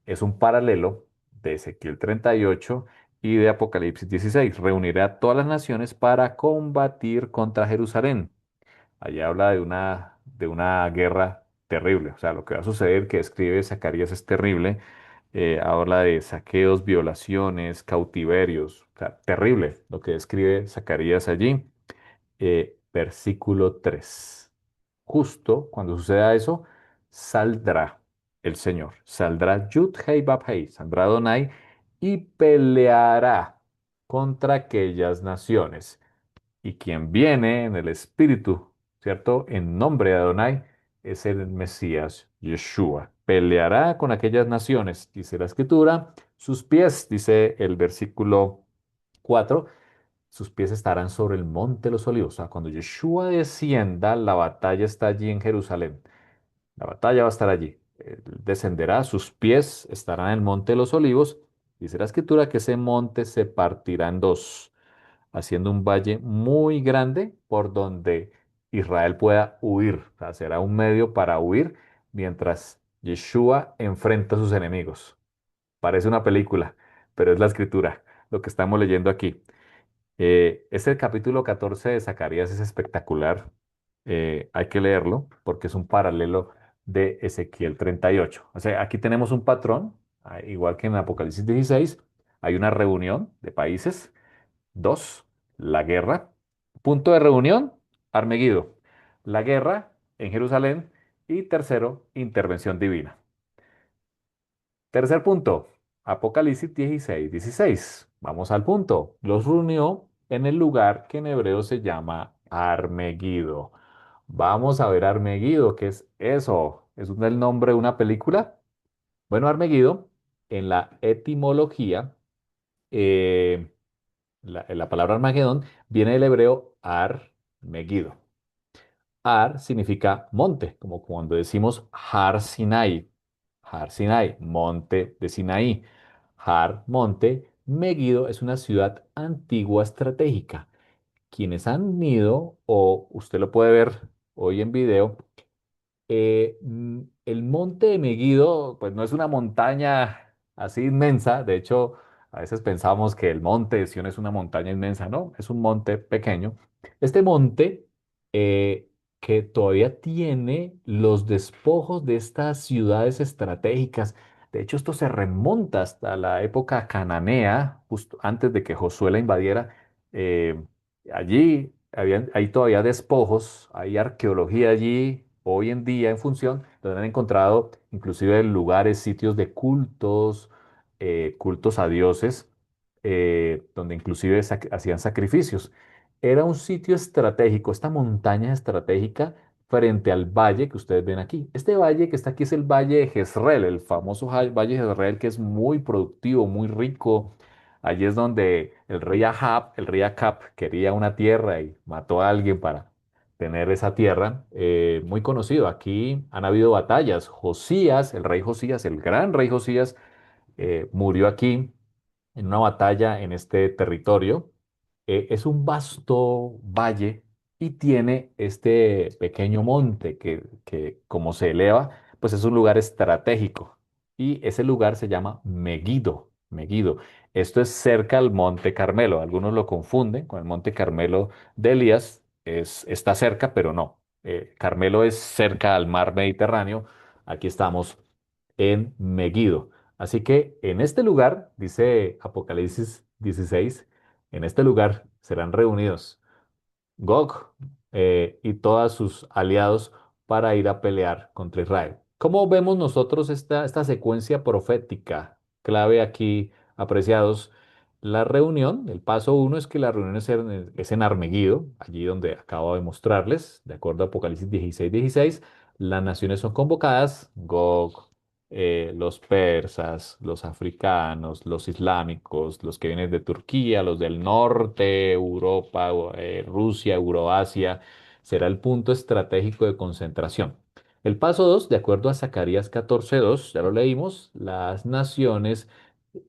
Es un paralelo de Ezequiel 38 y de Apocalipsis 16. Reuniré a todas las naciones para combatir contra Jerusalén. Allí habla de una guerra terrible. O sea, lo que va a suceder que escribe Zacarías es terrible. Habla de saqueos, violaciones, cautiverios. O sea, terrible lo que describe Zacarías allí. Versículo 3. Justo cuando suceda eso, saldrá el Señor. Saldrá Yud Hei Bab Hei, saldrá Adonai y peleará contra aquellas naciones. Y quien viene en el Espíritu, ¿cierto? En nombre de Adonai, es el Mesías, Yeshua. Peleará con aquellas naciones, dice la Escritura. Sus pies, dice el versículo 4, sus pies estarán sobre el monte de los olivos. O sea, cuando Yeshua descienda, la batalla está allí en Jerusalén. La batalla va a estar allí. Él descenderá, sus pies estarán en el monte de los olivos. Dice la Escritura que ese monte se partirá en dos, haciendo un valle muy grande por donde Israel pueda huir. O sea, será un medio para huir mientras Yeshua enfrenta a sus enemigos. Parece una película, pero es la escritura, lo que estamos leyendo aquí. Este capítulo 14 de Zacarías es espectacular. Hay que leerlo porque es un paralelo de Ezequiel 38. O sea, aquí tenemos un patrón, igual que en Apocalipsis 16, hay una reunión de países. Dos, la guerra. Punto de reunión, Armegido. La guerra en Jerusalén. Y tercero, intervención divina. Tercer punto, Apocalipsis 16:16. Vamos al punto. Los reunió en el lugar que en hebreo se llama Armegido. Vamos a ver Armegido, ¿qué es eso? ¿Es el nombre de una película? Bueno, Armegido, en la etimología, eh, la palabra Armagedón viene del hebreo Ar Megido. Ar significa monte, como cuando decimos Har Sinai. Har Sinai, monte de Sinaí. Har, monte. Megido es una ciudad antigua estratégica. Quienes han ido, o usted lo puede ver hoy en video, el monte de Meguido, pues no es una montaña así inmensa. De hecho, a veces pensamos que el monte de Sión es una montaña inmensa. No, es un monte pequeño. Este monte eh, que todavía tiene los despojos de estas ciudades estratégicas. De hecho, esto se remonta hasta la época cananea, justo antes de que Josué la invadiera. Eh, Allí hay todavía despojos, hay arqueología allí hoy en día en función donde han encontrado inclusive lugares, sitios de cultos, cultos a dioses, donde inclusive hacían sacrificios. Era un sitio estratégico, esta montaña estratégica frente al valle que ustedes ven aquí. Este valle que está aquí es el valle de Jezreel, el famoso valle de Jezreel que es muy productivo, muy rico. Allí es donde el rey Acab, quería una tierra y mató a alguien para tener esa tierra. Muy conocido. Aquí han habido batallas. Josías, el rey Josías, el gran rey Josías, murió aquí en una batalla en este territorio. Es un vasto valle y tiene este pequeño monte que como se eleva, pues es un lugar estratégico. Y ese lugar se llama Megido. Megido. Esto es cerca al Monte Carmelo. Algunos lo confunden con el Monte Carmelo de Elías. Está cerca, pero no. Carmelo es cerca al mar Mediterráneo. Aquí estamos en Megido. Así que en este lugar, dice Apocalipsis 16, en este lugar serán reunidos Gog y todos sus aliados para ir a pelear contra Israel. ¿Cómo vemos nosotros esta secuencia profética? Clave aquí, apreciados. La reunión, el paso uno es que la reunión es en Armeguido, allí donde acabo de mostrarles, de acuerdo a Apocalipsis 16:16, las naciones son convocadas, Gog, los persas, los africanos, los islámicos, los que vienen de Turquía, los del norte, Europa, Rusia, Euroasia, será el punto estratégico de concentración. El paso 2, de acuerdo a Zacarías 14:2, ya lo leímos, las naciones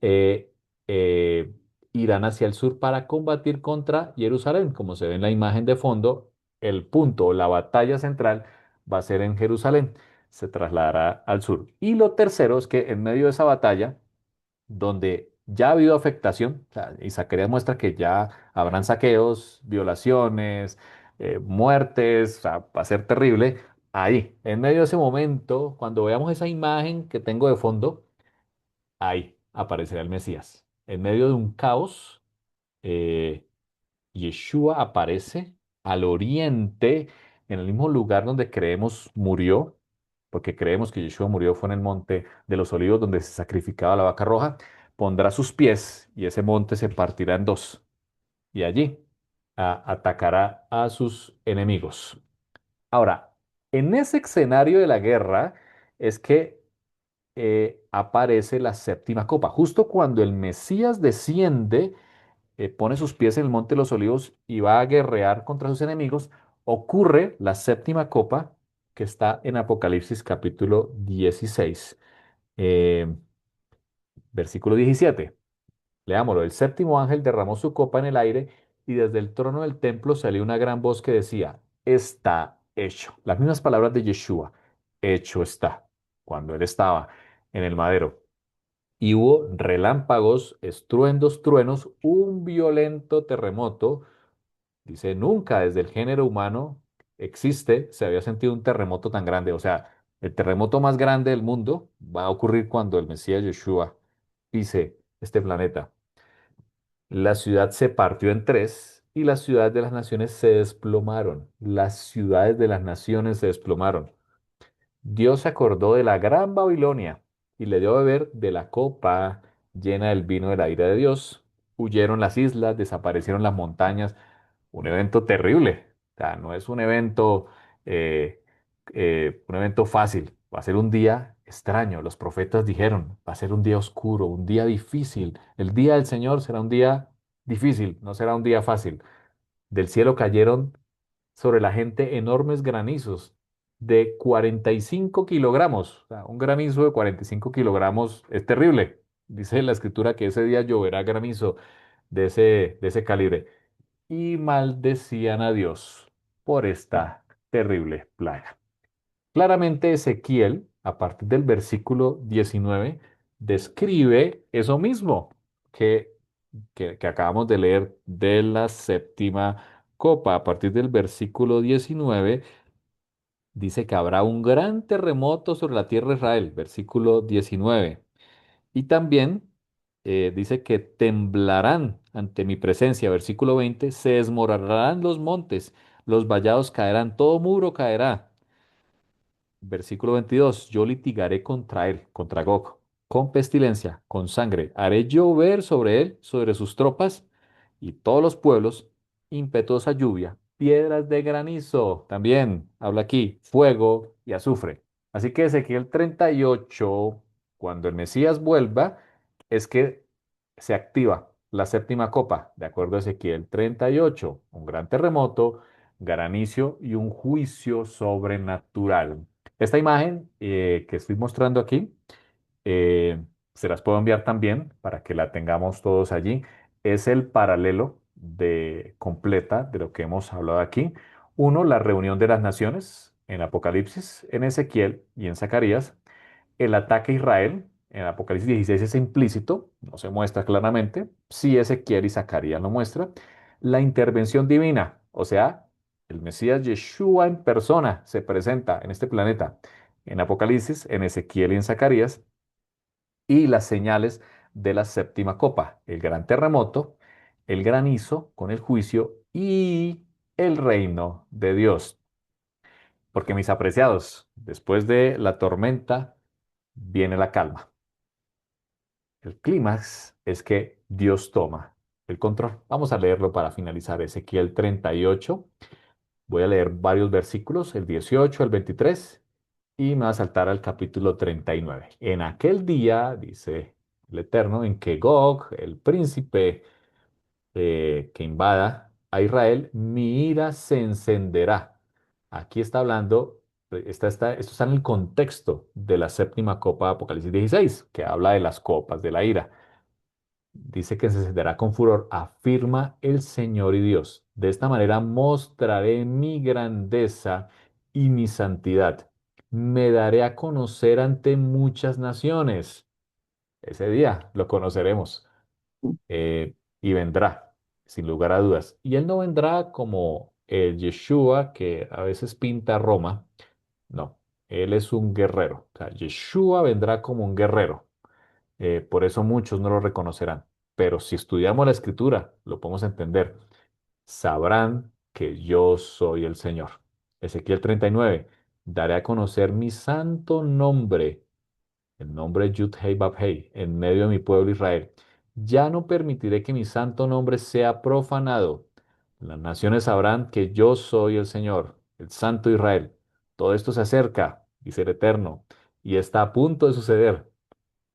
eh, eh, irán hacia el sur para combatir contra Jerusalén. Como se ve en la imagen de fondo, el punto, la batalla central va a ser en Jerusalén, se trasladará al sur. Y lo tercero es que en medio de esa batalla, donde ya ha habido afectación, o sea, y Zacarías muestra que ya habrán saqueos, violaciones, muertes, o sea, va a ser terrible. Ahí, en medio de ese momento, cuando veamos esa imagen que tengo de fondo, ahí aparecerá el Mesías. En medio de un caos, eh, Yeshua aparece al oriente, en el mismo lugar donde creemos murió, porque creemos que Yeshua murió fue en el monte de los olivos donde se sacrificaba la vaca roja, pondrá sus pies y ese monte se partirá en dos y allí atacará a sus enemigos. Ahora, en ese escenario de la guerra es que aparece la séptima copa, justo cuando el Mesías desciende, pone sus pies en el Monte de los Olivos y va a guerrear contra sus enemigos, ocurre la séptima copa que está en Apocalipsis capítulo 16, eh, versículo 17. Leámoslo. El séptimo ángel derramó su copa en el aire y desde el trono del templo salió una gran voz que decía, está hecho. Las mismas palabras de Yeshua, hecho está, cuando él estaba en el madero. Y hubo relámpagos, estruendos, truenos, un violento terremoto. Dice, nunca desde el género humano se había sentido un terremoto tan grande. O sea, el terremoto más grande del mundo va a ocurrir cuando el Mesías Yeshua pise este planeta. La ciudad se partió en tres y las ciudades de las naciones se desplomaron. Las ciudades de las naciones se desplomaron. Dios se acordó de la gran Babilonia y le dio a beber de la copa llena del vino de la ira de Dios. Huyeron las islas, desaparecieron las montañas. Un evento terrible. O sea, no es eh, un evento fácil. Va a ser un día extraño. Los profetas dijeron, va a ser un día oscuro, un día difícil. El día del Señor será un día difícil, no será un día fácil. Del cielo cayeron sobre la gente enormes granizos de 45 kilogramos. O sea, un granizo de 45 kilogramos es terrible. Dice la escritura que ese día lloverá granizo de ese calibre. Y maldecían a Dios por esta terrible plaga. Claramente Ezequiel, a partir del versículo 19, describe eso mismo que, que acabamos de leer de la séptima copa. A partir del versículo 19 dice que habrá un gran terremoto sobre la tierra de Israel, versículo 19. Y también dice que temblarán ante mi presencia, versículo 20, se desmoronarán los montes, los vallados caerán, todo muro caerá. Versículo 22. Yo litigaré contra él, contra Gog, con pestilencia, con sangre. Haré llover sobre él, sobre sus tropas y todos los pueblos, impetuosa lluvia, piedras de granizo. También habla aquí, fuego y azufre. Así que Ezequiel 38, cuando el Mesías vuelva, es que se activa la séptima copa, de acuerdo a Ezequiel 38, un gran terremoto, granizo y un juicio sobrenatural. Esta imagen que estoy mostrando aquí, eh, se las puedo enviar también para que la tengamos todos allí. Es el paralelo de completa de lo que hemos hablado aquí. Uno, la reunión de las naciones en Apocalipsis, en Ezequiel y en Zacarías. El ataque a Israel en Apocalipsis 16 es implícito, no se muestra claramente. Sí, Ezequiel y Zacarías lo muestra. La intervención divina, o sea, el Mesías Yeshua en persona se presenta en este planeta en Apocalipsis, en Ezequiel y en Zacarías, y las señales de la séptima copa, el gran terremoto, el granizo con el juicio y el reino de Dios. Porque mis apreciados, después de la tormenta viene la calma. El clímax es que Dios toma el control. Vamos a leerlo para finalizar. Ezequiel 38. Voy a leer varios versículos, el 18, el 23, y me va a saltar al capítulo 39. En aquel día, dice el Eterno, en que Gog, el príncipe que invada a Israel, mi ira se encenderá. Aquí está hablando, esto está en el contexto de la séptima copa de Apocalipsis 16, que habla de las copas de la ira. Dice que se encenderá con furor, afirma el Señor y Dios. De esta manera mostraré mi grandeza y mi santidad. Me daré a conocer ante muchas naciones. Ese día lo conoceremos y vendrá, sin lugar a dudas. Y él no vendrá como el Yeshua que a veces pinta Roma. No, él es un guerrero. O sea, Yeshua vendrá como un guerrero. Por eso muchos no lo reconocerán. Pero si estudiamos la escritura, lo podemos entender. Sabrán que yo soy el Señor. Ezequiel 39. Daré a conocer mi santo nombre, el nombre Yud-Heh Vav-Heh, en medio de mi pueblo Israel. Ya no permitiré que mi santo nombre sea profanado. Las naciones sabrán que yo soy el Señor, el Santo de Israel. Todo esto se acerca, dice el Eterno, y está a punto de suceder.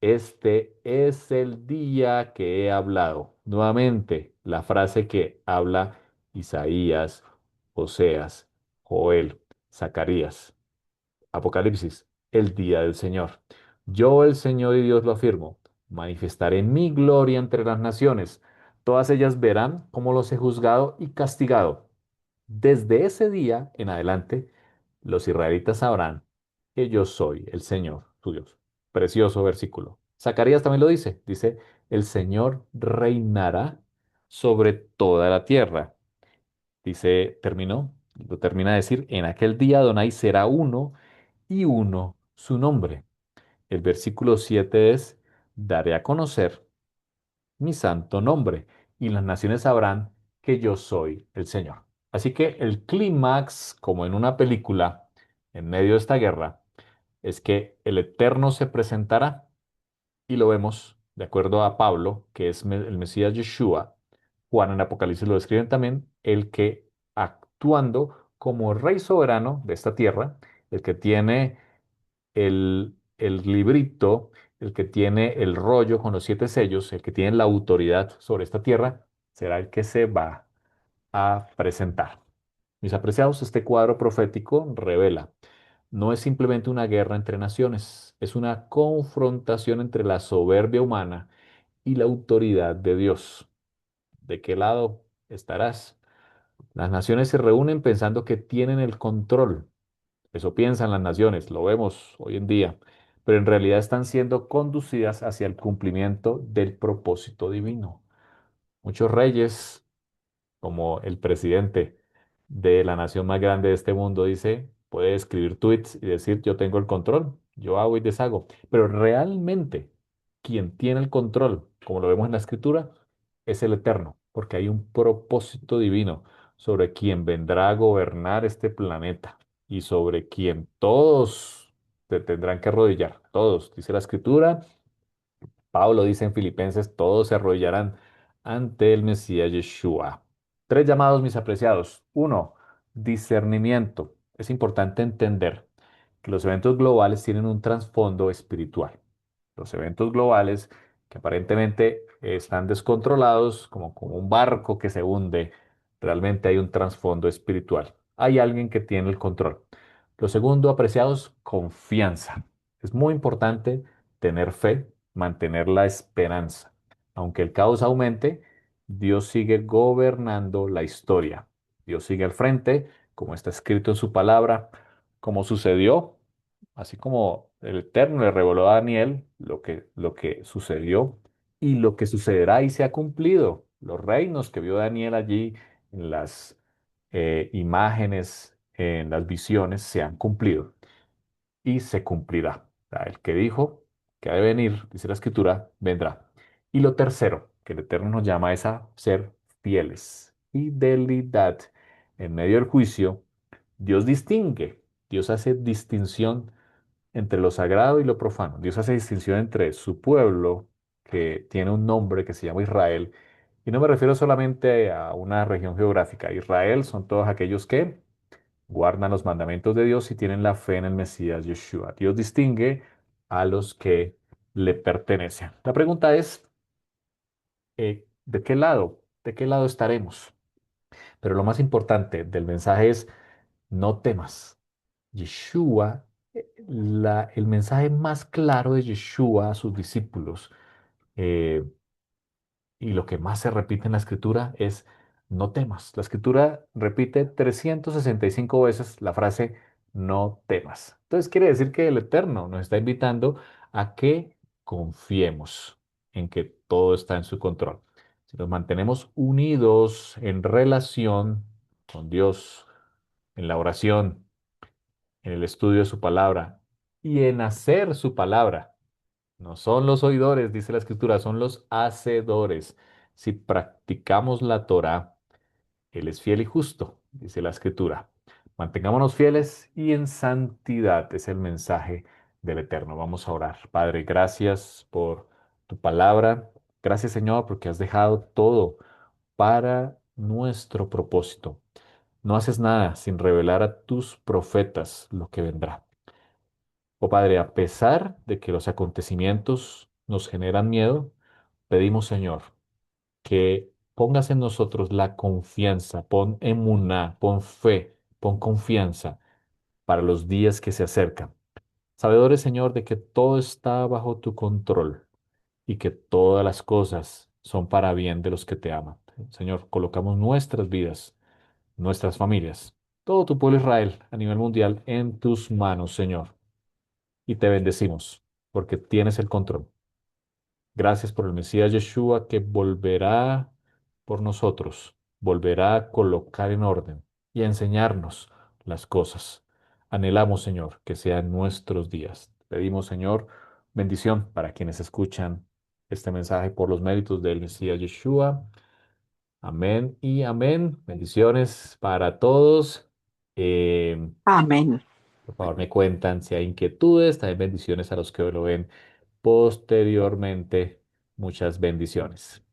Este es el día que he hablado. Nuevamente, la frase que habla Isaías, Oseas, Joel, Zacarías, Apocalipsis, el día del Señor. Yo, el Señor y Dios lo afirmo, manifestaré mi gloria entre las naciones. Todas ellas verán cómo los he juzgado y castigado. Desde ese día en adelante, los israelitas sabrán que yo soy el Señor, su Dios. Precioso versículo. Zacarías también lo dice. Dice, el Señor reinará sobre toda la tierra. Dice, terminó, lo termina de decir, en aquel día Adonai será uno y uno su nombre. El versículo 7 es, daré a conocer mi santo nombre, y las naciones sabrán que yo soy el Señor. Así que el clímax, como en una película, en medio de esta guerra, es que el Eterno se presentará y lo vemos, de acuerdo a Pablo, que es el Mesías Yeshua. Juan en Apocalipsis lo describen también, el que actuando como rey soberano de esta tierra, el que tiene el librito, el que tiene el rollo con los siete sellos, el que tiene la autoridad sobre esta tierra, será el que se va a presentar. Mis apreciados, este cuadro profético revela, no es simplemente una guerra entre naciones, es una confrontación entre la soberbia humana y la autoridad de Dios. ¿De qué lado estarás? Las naciones se reúnen pensando que tienen el control. Eso piensan las naciones, lo vemos hoy en día, pero en realidad están siendo conducidas hacia el cumplimiento del propósito divino. Muchos reyes, como el presidente de la nación más grande de este mundo, dice, puede escribir tweets y decir, yo tengo el control, yo hago y deshago, pero realmente quien tiene el control, como lo vemos en la escritura, es el Eterno, porque hay un propósito divino sobre quien vendrá a gobernar este planeta. y sobre quien todos te tendrán que arrodillar. Todos, dice la Escritura. Pablo dice en Filipenses, todos se arrodillarán ante el Mesías Yeshua. Tres llamados, mis apreciados. Uno, discernimiento. Es importante entender que los eventos globales tienen un trasfondo espiritual. Los eventos globales que aparentemente están descontrolados, como un barco que se hunde, realmente hay un trasfondo espiritual. Hay alguien que tiene el control. Lo segundo, apreciados, confianza. Es muy importante tener fe, mantener la esperanza. Aunque el caos aumente, Dios sigue gobernando la historia. Dios sigue al frente, como está escrito en su palabra, como sucedió, así como el Eterno le reveló a Daniel lo que sucedió y lo que sucederá y se ha cumplido. Los reinos que vio Daniel allí en las imágenes, en las visiones, se han cumplido y se cumplirá. O sea, el que dijo que ha de venir, dice la Escritura, vendrá. Y lo tercero que el Eterno nos llama es a ser fieles. Fidelidad. En medio del juicio, Dios distingue, Dios hace distinción entre lo sagrado y lo profano. Dios hace distinción entre su pueblo, que tiene un nombre que se llama Israel, y no me refiero solamente a una región geográfica. Israel son todos aquellos que guardan los mandamientos de Dios y tienen la fe en el Mesías Yeshua. Dios distingue a los que le pertenecen. La pregunta es, ¿de qué lado? ¿De qué lado estaremos? Pero lo más importante del mensaje es, no temas. Yeshua, el mensaje más claro de Yeshua a sus discípulos, eh, y lo que más se repite en la escritura es no temas. La escritura repite 365 veces la frase no temas. Entonces quiere decir que el Eterno nos está invitando a que confiemos en que todo está en su control. Si nos mantenemos unidos en relación con Dios, en la oración, en el estudio de su palabra y en hacer su palabra, no son los oidores, dice la escritura, son los hacedores. Si practicamos la Torá, Él es fiel y justo, dice la escritura. Mantengámonos fieles y en santidad es el mensaje del Eterno. Vamos a orar. Padre, gracias por tu palabra. Gracias, Señor, porque has dejado todo para nuestro propósito. No haces nada sin revelar a tus profetas lo que vendrá. Oh Padre, a pesar de que los acontecimientos nos generan miedo, pedimos, Señor, que pongas en nosotros la confianza, pon emuná, pon fe, pon confianza para los días que se acercan. Sabedores, Señor, de que todo está bajo tu control y que todas las cosas son para bien de los que te aman. Señor, colocamos nuestras vidas, nuestras familias, todo tu pueblo Israel a nivel mundial en tus manos, Señor, y te bendecimos porque tienes el control. Gracias por el Mesías Yeshua que volverá por nosotros, volverá a colocar en orden y a enseñarnos las cosas. Anhelamos, Señor, que sean nuestros días. Pedimos, Señor, bendición para quienes escuchan este mensaje por los méritos del Mesías Yeshua. Amén y amén. Bendiciones para todos. Eh, Amén. por favor, me cuentan si hay inquietudes. También bendiciones a los que lo ven posteriormente. Muchas bendiciones.